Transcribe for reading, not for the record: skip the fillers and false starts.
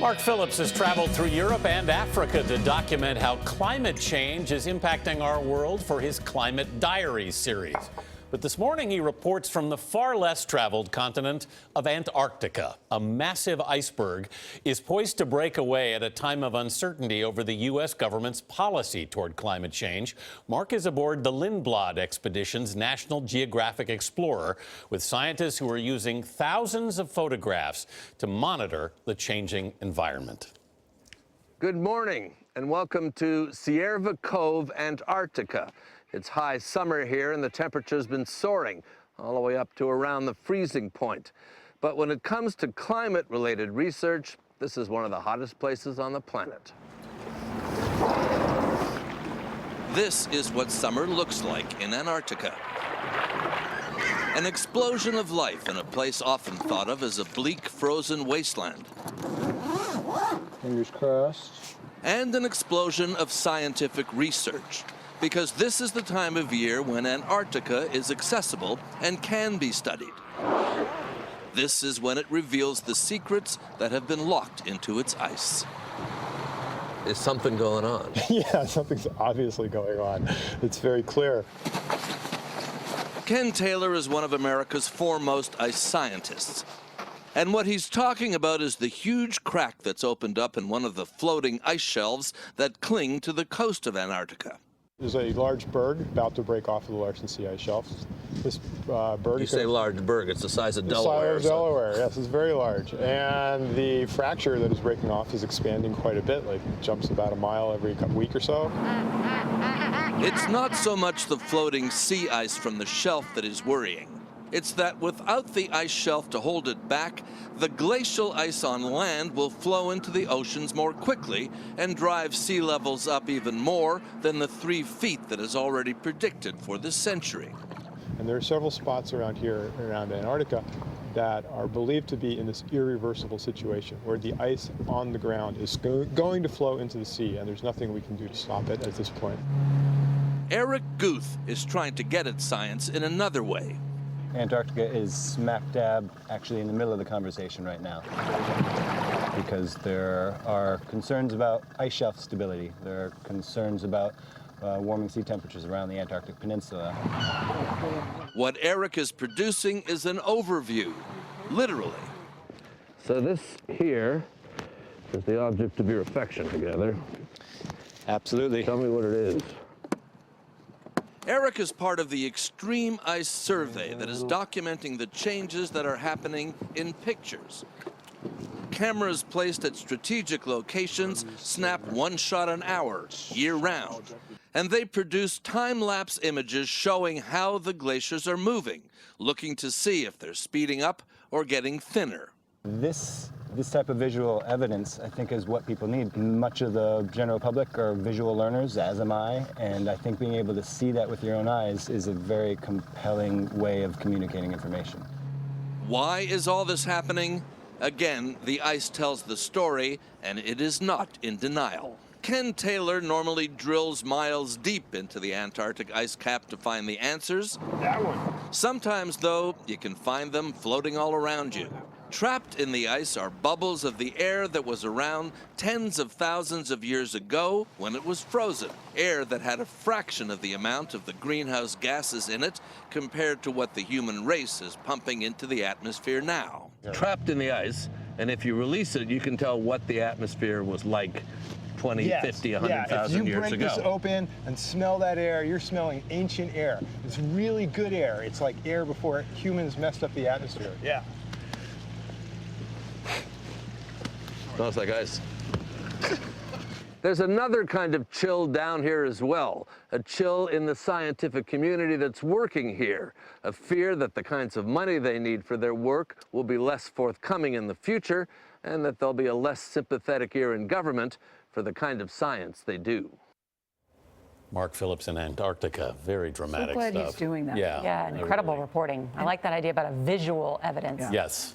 Mark Phillips has traveled through Europe and Africa to document how climate change is impacting our world for his Climate Diaries series. But this morning he reports from the far less traveled continent of Antarctica. A massive iceberg is poised to break away at a time of uncertainty over the U.S. government's policy toward climate change. Mark is aboard the Lindblad expedition's National Geographic Explorer with scientists who are using thousands of photographs to monitor the changing environment. Good morning and welcome to Sierra Cove, Antarctica. It's high summer here and the temperature's been soaring all the way up to around the freezing point. But when it comes to climate-related research, this is one of the hottest places on the planet. This is what summer looks like in Antarctica. An explosion of life in a place often thought of as a bleak, frozen wasteland. Fingers crossed. And an explosion of scientific research. Because this is the time of year when Antarctica is accessible and can be studied. This is when it reveals the secrets that have been locked into its ice. Is something going on? Yeah, something's obviously going on. It's very clear. Ken Taylor is one of America's foremost ice scientists. And what he's talking about is the huge crack that's opened up in one of the floating ice shelves that cling to the coast of Antarctica. There's a large berg about to break off of the Larsen Sea ice shelf. This berg... You say large berg, it's the size of Delaware. The size of Delaware, yes, it's very large. And the fracture that is breaking off is expanding quite a bit, like it jumps about a mile every week or so. It's not so much the floating sea ice from the shelf that is worrying. It's that without the ice shelf to hold it back, the glacial ice on land will flow into the oceans more quickly and drive sea levels up even more than the 3 feet that is already predicted for this century. And there are several spots around here, around Antarctica, that are believed to be in this irreversible situation where the ice on the ground is going to flow into the sea, and there's nothing we can do to stop it at this point. Eric Guth is trying to get at science in another way. Antarctica is smack dab actually in the middle of the conversation right now because there are concerns about ice shelf stability. There are concerns about warming sea temperatures around the Antarctic Peninsula. What Eric is producing is an overview, literally. So this here is the object of your affection together. Absolutely. Tell me what it is. Eric is part of the Extreme Ice Survey that is documenting the changes that are happening in pictures. Cameras placed at strategic locations snap one shot an hour, year-round. And they produce time-lapse images showing how the glaciers are moving, looking to see if they're speeding up or getting thinner. This type of visual evidence, I think, is what people need. Much of the general public are visual learners, as am I, and I think being able to see that with your own eyes is a very compelling way of communicating information. Why is all this happening? Again, the ice tells the story, and it is not in denial. Ken Taylor normally drills miles deep into the Antarctic ice cap to find the answers. That one. Sometimes, though, you can find them floating all around you. Trapped in the ice are bubbles of the air that was around tens of thousands of years ago when it was frozen. Air that had a fraction of the amount of the greenhouse gases in it compared to what the human race is pumping into the atmosphere now. Trapped in the ice, and if you release it, you can tell what the atmosphere was like 20, 50, 100,000 years ago. If you break this open and smell that air, you're smelling ancient air. It's really good air. It's like air before humans messed up the atmosphere. Yeah. Smells like ice. There's another kind of chill down here as well, a chill in the scientific community that's working here, a fear that the kinds of money they need for their work will be less forthcoming in the future, and that there'll be a less sympathetic ear in government for the kind of science they do. Mark Phillips in Antarctica, very dramatic So glad stuff. he's doing that. Yeah, Yeah, incredible reporting. I like that idea about a visual evidence. Yes.